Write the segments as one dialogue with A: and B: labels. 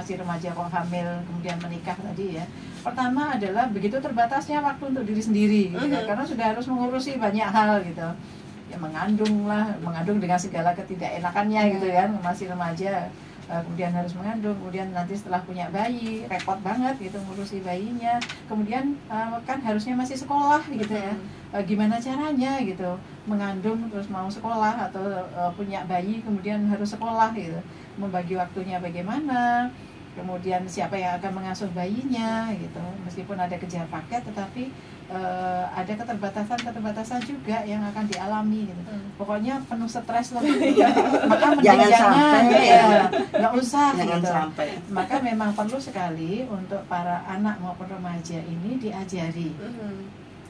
A: masih remaja kok hamil kemudian menikah tadi ya. Pertama adalah begitu terbatasnya waktu untuk diri sendiri gitu ya, karena sudah harus mengurusi banyak hal gitu. Ya mengandung dengan segala ketidakenakannya gitu kan, masih remaja. Kemudian harus mengandung, kemudian nanti setelah punya bayi repot banget gitu ngurusi bayinya, kemudian kan harusnya masih sekolah gitu ya, gimana caranya gitu mengandung terus mau sekolah atau punya bayi kemudian harus sekolah gitu, membagi waktunya bagaimana, kemudian siapa yang akan mengasuh bayinya gitu, meskipun ada kejar paket tetapi ada keterbatasan juga yang akan dialami gitu. Pokoknya penuh stres lah gitu. Maka
B: jangan sampai
A: ya, nggak usah
B: jangan
A: gitu.
B: sampai.
A: Maka memang perlu sekali untuk para anak maupun remaja ini diajari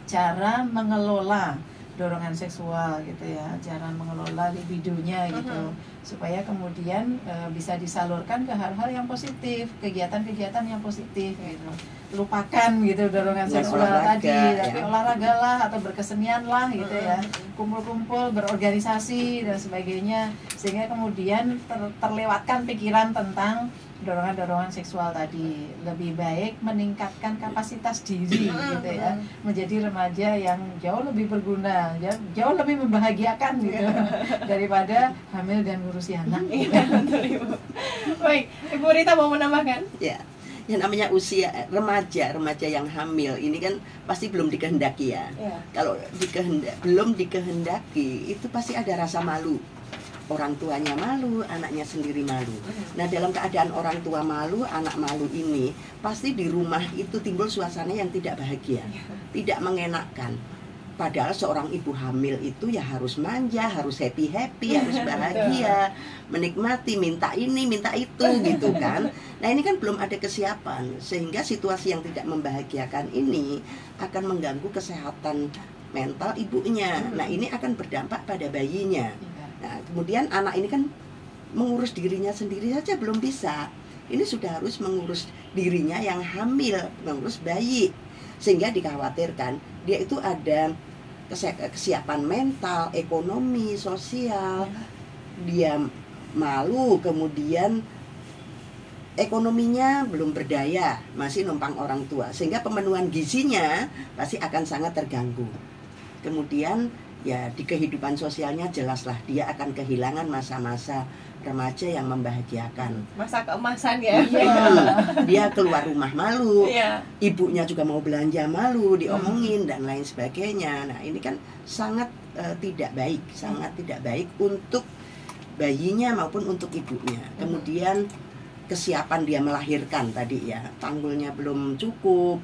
A: cara mengelola dorongan seksual gitu ya, cara mengelola libidonya gitu, supaya kemudian bisa disalurkan ke hal-hal yang positif, kegiatan-kegiatan yang positif gitu. Lupakan gitu dorongan seksual tadi, tapi olahragalah atau berkesenian lah gitu ya, kumpul-kumpul, berorganisasi dan sebagainya, sehingga kemudian terlewatkan pikiran tentang dorongan-dorongan seksual tadi. Lebih baik meningkatkan kapasitas diri gitu ya, menjadi remaja yang jauh lebih berguna, jauh lebih membahagiakan gitu daripada hamil dan ngurusi anak.
C: Baik, Ibu Rita mau menambahkan?
B: Ya, yang namanya usia remaja yang hamil ini kan pasti belum dikehendaki ya. Kalau belum dikehendaki itu pasti ada rasa malu. Orang tuanya malu, anaknya sendiri malu. Nah, dalam keadaan orang tua malu, anak malu ini pasti di rumah itu timbul suasana yang tidak bahagia, tidak mengenakkan. Padahal seorang ibu hamil itu ya harus manja, harus happy, harus bahagia, menikmati, minta ini, minta itu gitu kan. Nah, ini kan belum ada kesiapan, sehingga situasi yang tidak membahagiakan ini akan mengganggu kesehatan mental ibunya. Nah, ini akan berdampak pada bayinya. Nah, kemudian anak ini kan mengurus dirinya sendiri saja belum bisa. Ini sudah harus mengurus dirinya yang hamil, mengurus bayi. Sehingga dikhawatirkan dia itu ada kesiapan mental, ekonomi, sosial. Dia malu, kemudian ekonominya belum berdaya, masih numpang orang tua. Sehingga pemenuhan gizinya pasti akan sangat terganggu. Kemudian ya di kehidupan sosialnya jelaslah dia akan kehilangan masa-masa remaja yang membahagiakan.
C: Masa keemasan ya.
B: Dia keluar rumah malu, ibunya juga mau belanja malu, diomongin dan lain sebagainya. Nah, ini kan sangat tidak baik, sangat tidak baik untuk bayinya maupun untuk ibunya. Kemudian kesiapan dia melahirkan tadi ya, tanggulnya belum cukup,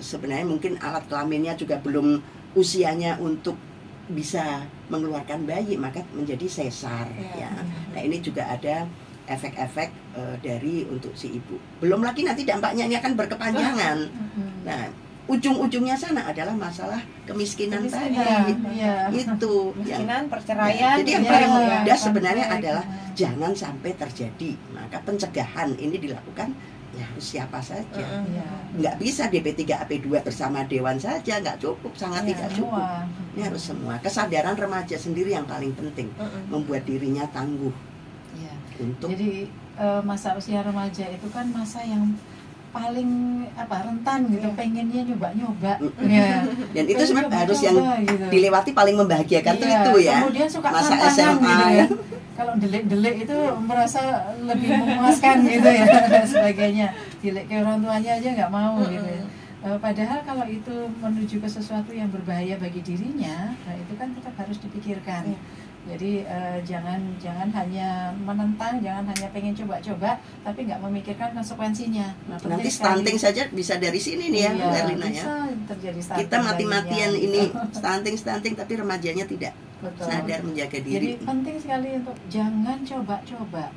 B: sebenarnya mungkin alat kelaminnya juga belum usianya untuk bisa mengeluarkan bayi, maka menjadi sesar ya. Nah, ini juga ada efek-efek dari untuk si ibu. Belum lagi nanti dampaknya ini akan berkepanjangan. Nah, ujung-ujungnya sana adalah masalah kemiskinan tadi. Itu
C: kemiskinan, perceraian.
B: Jadi yang paling mudah sebenarnya adalah jangan sampai terjadi. Maka pencegahan ini dilakukan ya harus siapa saja. Nggak bisa DP3 AP2 bersama Dewan saja, nggak cukup, sangat tidak cukup. Ini harus semua. Kesadaran remaja sendiri yang paling penting, membuat dirinya tangguh. Untuk
A: jadi masa usia remaja itu kan masa yang paling rentan gitu, pengennya nyoba-nyoba.
B: Dan itu sebenarnya harus yang gitu dilewati paling membahagiakan tuh itu ya.
A: Kemudian suka
B: masa
A: SMA
B: gitu
A: ya. Kalau delik-delik itu merasa lebih memuaskan gitu ya dan sebagainya. Delik ke orang tuanya aja nggak mau gitu ya. Padahal kalau itu menuju ke sesuatu yang berbahaya bagi dirinya, nah itu kan tetap harus dipikirkan. Jadi jangan hanya menentang, jangan hanya pengen coba-coba, tapi nggak memikirkan konsekuensinya.
B: Nanti stunting saja bisa dari sini nih ya, Bu Erlina ya.
A: Terjadi stunting.
B: Kita mati-matian ini stunting, tapi remajanya tidak sadar menjaga diri.
A: Jadi penting sekali untuk jangan coba-coba.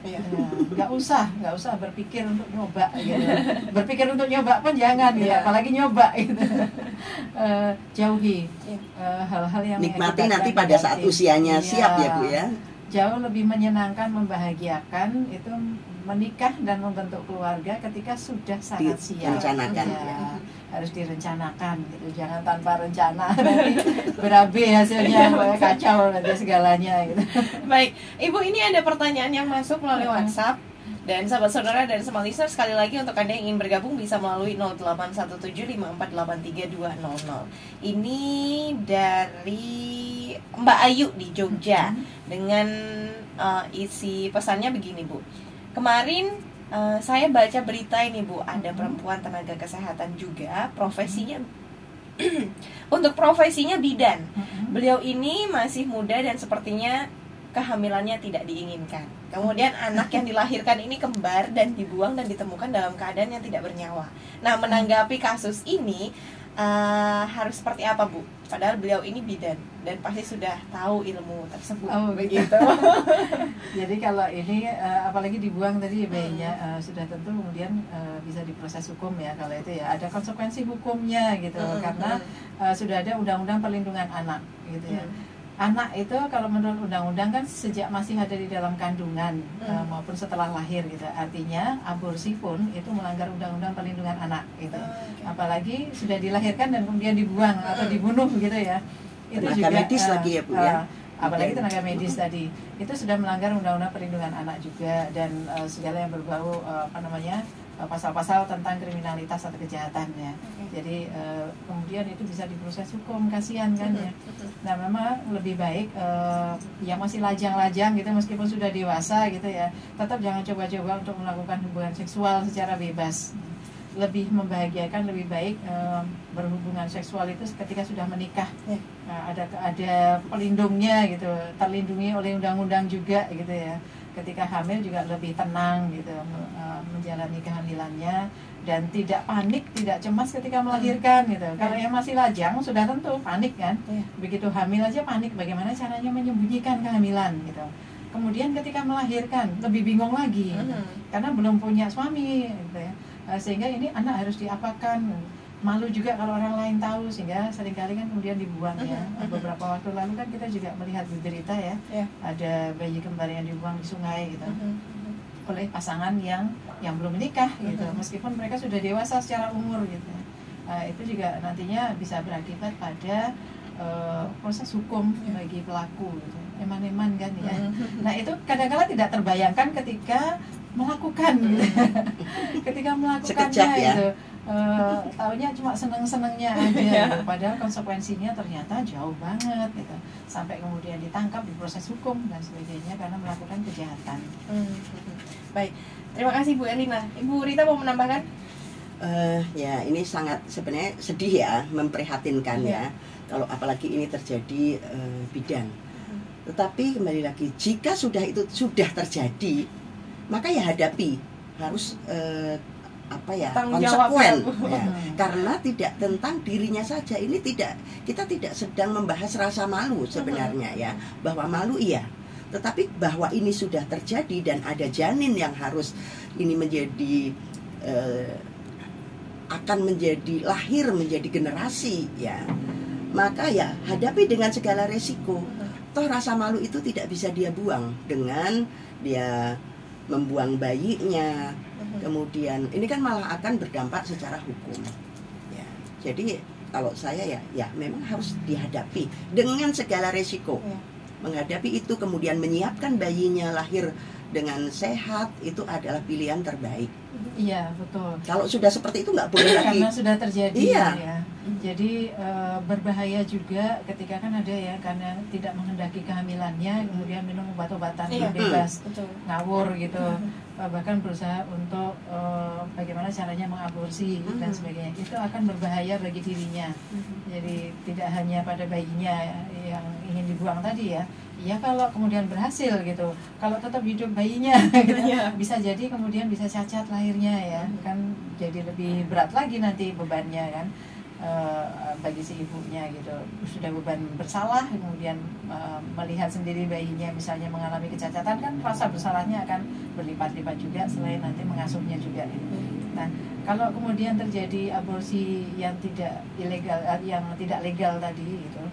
A: Nggak usah berpikir untuk nyoba. Gitu. Berpikir untuk nyoba pun jangan, ya. Apalagi nyoba. Gitu. Jauhi hal-hal yang
B: nikmati nanti pada saat usianya siap ya Bu ya.
A: Jauh lebih menyenangkan, membahagiakan itu menikah dan membentuk keluarga ketika sudah sangat siap.
B: Direncanakan.
A: Harus direncanakan gitu, jangan tanpa rencana nanti berabe hasilnya, kacau nanti segalanya gitu.
C: Baik, Ibu, ini ada pertanyaan yang masuk melalui WhatsApp. Dan sahabat saudara dan semua listener, sekali lagi untuk Anda yang ingin bergabung bisa melalui 081754832000. Ini dari Mbak Ayu di Jogja dengan isi pesannya begini, Bu. Kemarin saya baca berita ini, Bu, ada perempuan tenaga kesehatan juga, profesinya untuk profesinya bidan. Beliau ini masih muda dan sepertinya kehamilannya tidak diinginkan. Kemudian anak yang dilahirkan ini kembar dan dibuang dan ditemukan dalam keadaan yang tidak bernyawa. Nah, menanggapi kasus ini harus seperti apa, Bu? Padahal beliau ini bidan dan pasti sudah tahu ilmu tersebut.
A: Oh,
C: begitu.
A: Jadi kalau ini apalagi dibuang tadi bayinya, sudah tentu kemudian bisa diproses hukum ya. Kalau itu ya ada konsekuensi hukumnya gitu, karena sudah ada undang-undang perlindungan anak gitu ya. Anak itu kalau menurut undang-undang kan sejak masih ada di dalam kandungan maupun setelah lahir gitu. Artinya aborsi pun itu melanggar undang-undang perlindungan anak gitu. Apalagi sudah dilahirkan dan kemudian dibuang atau dibunuh gitu ya. Itu
B: tenaga
A: juga
B: medis lagi ya, Bu ya.
A: Apalagi tenaga medis tadi. Itu sudah melanggar undang-undang perlindungan anak juga, dan segala yang berbau pasal-pasal tentang kriminalitas atau kejahatan ya. Jadi kemudian itu bisa diproses hukum, kasihan kan ya. Nah, memang lebih baik yang masih lajang-lajang gitu, meskipun sudah dewasa gitu ya, tetap jangan coba-coba untuk melakukan hubungan seksual secara bebas. Lebih membahagiakan, lebih baik berhubungan seksual itu ketika sudah menikah. Nah, ada pelindungnya gitu, terlindungi oleh undang-undang juga gitu ya. Ketika hamil juga lebih tenang gitu, menjalani kehamilannya dan tidak panik, tidak cemas ketika melahirkan gitu. Kalau yang masih lajang sudah tentu panik kan. Begitu hamil aja panik, bagaimana caranya menyembunyikan kehamilan gitu. Kemudian ketika melahirkan lebih bingung lagi karena belum punya suami gitu ya. Sehingga ini anak harus diapakan, malu juga kalau orang lain tahu, sehingga seringkali kan kemudian dibuang ya. Beberapa waktu lalu kan kita juga melihat di berita ya, ada bayi kembar yang dibuang di sungai gitu oleh pasangan yang belum menikah gitu, meskipun mereka sudah dewasa secara umur gitu. Itu juga nantinya bisa berakibat pada proses hukum bagi pelaku gitu. Eman-eman kan ya. Nah, itu kadang-kadang tidak terbayangkan ketika melakukan gitu. Ketika melakukannya
B: ya.
A: gitu, taunya cuma seneng-senengnya aja gitu. Padahal konsekuensinya ternyata jauh banget gitu, sampai kemudian ditangkap, diproses hukum dan sebagainya karena melakukan kejahatan.
C: Baik, terima kasih Bu Erlina. Ibu Rita mau menambahkan?
B: Ya, ini sangat sebenarnya sedih ya, memprihatinkan ya, kalau apalagi ini terjadi bidan. Tetapi kembali lagi, jika itu sudah terjadi, maka ya hadapi, harus konsekuen ya. Karena tidak tentang dirinya saja, ini kita tidak sedang membahas rasa malu sebenarnya ya, bahwa malu iya, tetapi bahwa ini sudah terjadi dan ada janin yang harus ini menjadi akan menjadi lahir menjadi generasi ya, maka ya hadapi dengan segala resiko. Toh rasa malu itu tidak bisa dia buang dengan dia membuang bayinya. Kemudian ini kan malah akan berdampak secara hukum ya. Jadi kalau saya ya memang harus dihadapi dengan segala resiko. Menghadapi itu, kemudian menyiapkan bayinya lahir dengan sehat, itu adalah pilihan terbaik.
A: Iya, betul.
B: Kalau sudah seperti itu nggak boleh lagi.
A: Karena sudah terjadi
B: ya.
A: Jadi berbahaya juga ketika kan ada ya, karena tidak menghendaki kehamilannya, kemudian minum obat-obatan bebas, ngawur gitu, bahkan berusaha untuk bagaimana caranya mengaborsi dan sebagainya. Itu akan berbahaya bagi dirinya. Jadi tidak hanya pada bayinya yang ingin dibuang tadi ya. Ya kalau kemudian berhasil gitu, kalau tetap hidup bayinya gitu, bisa jadi kemudian bisa cacat lahirnya ya, kan jadi lebih berat lagi nanti bebannya kan bagi si ibunya gitu. Sudah beban bersalah, kemudian melihat sendiri bayinya misalnya mengalami kecacatan, kan rasa bersalahnya akan berlipat-lipat juga selain nanti mengasuhnya juga. Nah, kalau kemudian terjadi aborsi yang tidak ilegal, yang tidak legal tadi gitu,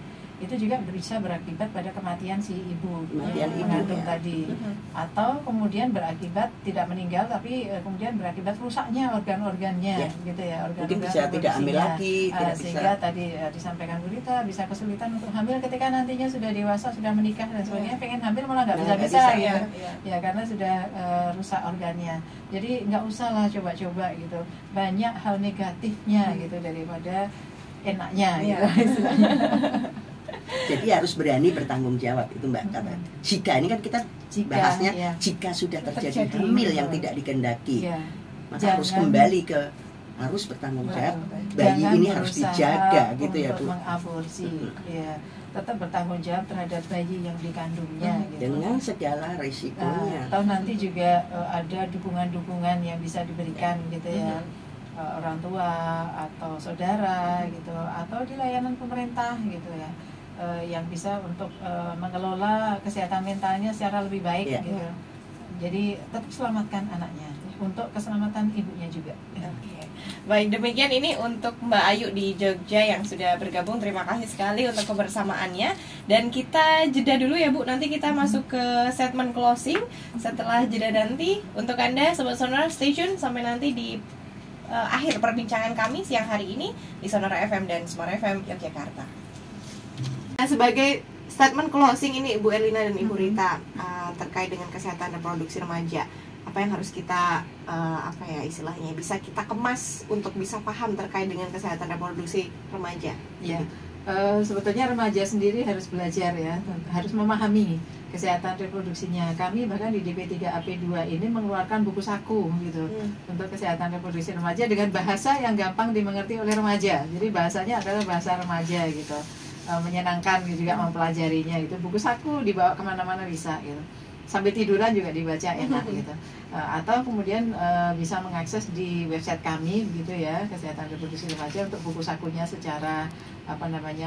A: itu juga bisa berakibat pada kematian si ibu
B: mengandung
A: tadi, atau kemudian berakibat tidak meninggal tapi kemudian berakibat rusaknya organ-organnya, gitu ya,
B: mungkin bisa tidak hamil lagi,
A: sehingga tadi disampaikan Bu Rita bisa kesulitan untuk hamil ketika nantinya sudah dewasa, sudah menikah dan sebagainya, pengen hamil malah nggak bisa gitu ya, karena sudah rusak organnya. Jadi nggak usah lah coba-coba gitu, banyak hal negatifnya gitu daripada enaknya gitu istilahnya.
B: Jadi harus berani bertanggung jawab itu Mbak. Jika ini kan kita bahasnya jika sudah terjadi hamil yang tidak dikehendaki, maka harus kembali ke harus bertanggung jawab. Bayi ini harus dijaga gitu ya Bu.
A: Mengaborsi, ya, tetap bertanggung jawab terhadap bayi yang dikandungnya gitu.
B: Dengan segala risikonya.
A: Atau nanti juga ada dukungan-dukungan yang bisa diberikan gitu ya. Orang tua atau saudara gitu, atau di layanan pemerintah gitu ya, yang bisa untuk mengelola kesehatan mentalnya secara lebih baik gitu. Jadi tetap selamatkan anaknya untuk keselamatan ibunya juga.
C: Baik, demikian ini untuk Mbak Ayu di Jogja yang sudah bergabung. Terima kasih sekali untuk kebersamaannya. Dan kita jeda dulu ya Bu, nanti kita masuk ke segmen closing. Setelah jeda nanti, untuk Anda Sobat Sonora, stay tune sampai nanti di akhir perbincangan kami siang hari ini di Sonora FM dan Smart FM Yogyakarta. Nah, sebagai statement closing ini Ibu Erlina dan Ibu Rita terkait dengan kesehatan reproduksi remaja, apa yang harus kita istilahnya bisa kita kemas untuk bisa paham terkait dengan kesehatan reproduksi remaja?
A: Ya, sebetulnya remaja sendiri harus belajar ya, harus memahami kesehatan reproduksinya. Kami bahkan di DP3AP2 ini mengeluarkan buku saku gitu untuk kesehatan reproduksi remaja dengan bahasa yang gampang dimengerti oleh remaja. Jadi bahasanya adalah bahasa remaja gitu, menyenangkan juga mempelajarinya gitu. Buku saku dibawa kemana-mana bisa gitu, sambil tiduran juga dibaca enak gitu. Atau kemudian bisa mengakses di website kami gitu ya, kesehatan reproduksi remaja, untuk buku sakunya secara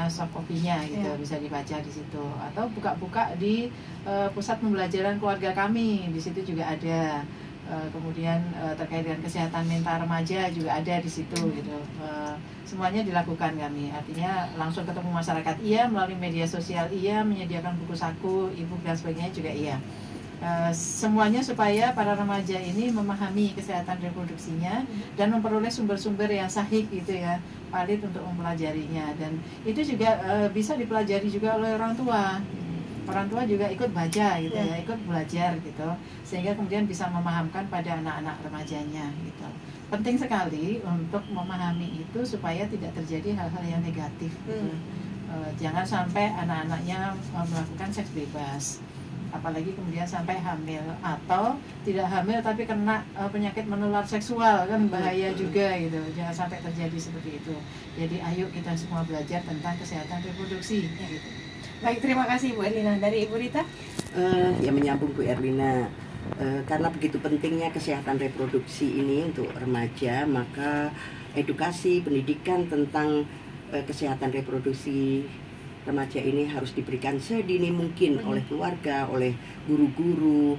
A: soft copy-nya gitu, bisa dibaca di situ. Atau buka-buka di pusat pembelajaran keluarga kami, di situ juga ada. Kemudian terkait dengan kesehatan mental remaja juga ada di situ gitu. Semuanya dilakukan kami, artinya langsung ketemu masyarakat iya, melalui media sosial iya, menyediakan buku saku, e-book dan sebagainya juga iya. Semuanya supaya para remaja ini memahami kesehatan reproduksinya dan memperoleh sumber-sumber yang sahih gitu ya, valid untuk mempelajarinya. Dan itu juga bisa dipelajari juga oleh orang tua. Orang tua juga ikut baca gitu ya, ikut belajar gitu, sehingga kemudian bisa memahamkan pada anak-anak remajanya gitu. Penting sekali untuk memahami itu supaya tidak terjadi hal-hal yang negatif gitu. Jangan sampai anak-anaknya melakukan seks bebas, apalagi kemudian sampai hamil, atau tidak hamil tapi kena penyakit menular seksual, kan bahaya juga gitu. Jangan sampai terjadi seperti itu. Jadi ayo kita semua belajar tentang kesehatan reproduksi gitu.
C: Baik, terima kasih Bu Erlina. Dari Ibu Rita?
B: Ya menyambung Bu Erlina, karena begitu pentingnya kesehatan reproduksi ini untuk remaja, maka edukasi pendidikan tentang kesehatan reproduksi remaja ini harus diberikan sedini mungkin oleh keluarga, oleh guru-guru,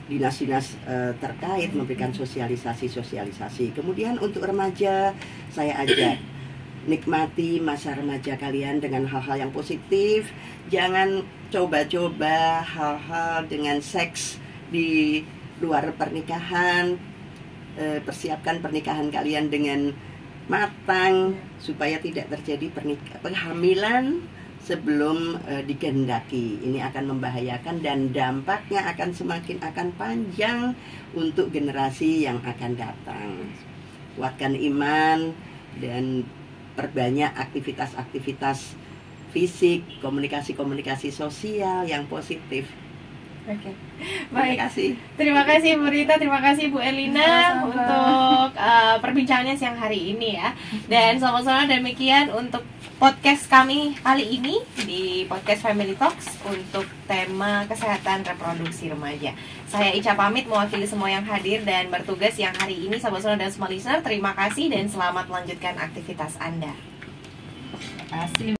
B: dinas-dinas terkait, memberikan sosialisasi. Kemudian untuk remaja, saya ajak nikmati masa remaja kalian dengan hal-hal yang positif. Jangan coba-coba hal-hal dengan seks di luar pernikahan. Persiapkan pernikahan kalian dengan matang supaya tidak terjadi penghamilan sebelum dikehendaki. Ini akan membahayakan dan dampaknya akan semakin panjang untuk generasi yang akan datang. Kuatkan iman dan perbanyak aktivitas-aktivitas fisik, komunikasi sosial yang positif.
C: Oke, baik. Terima kasih Bu Rita, terima kasih Bu Erlina untuk perbincangannya siang hari ini ya. Dan sama-sama demikian untuk podcast kami kali ini di podcast Family Talks untuk tema kesehatan reproduksi remaja. Saya Ica pamit mewakili semua yang hadir dan bertugas yang hari ini, sahabat-sahabat dan semua listener. Terima kasih dan selamat melanjutkan aktivitas Anda.
A: Terima kasih.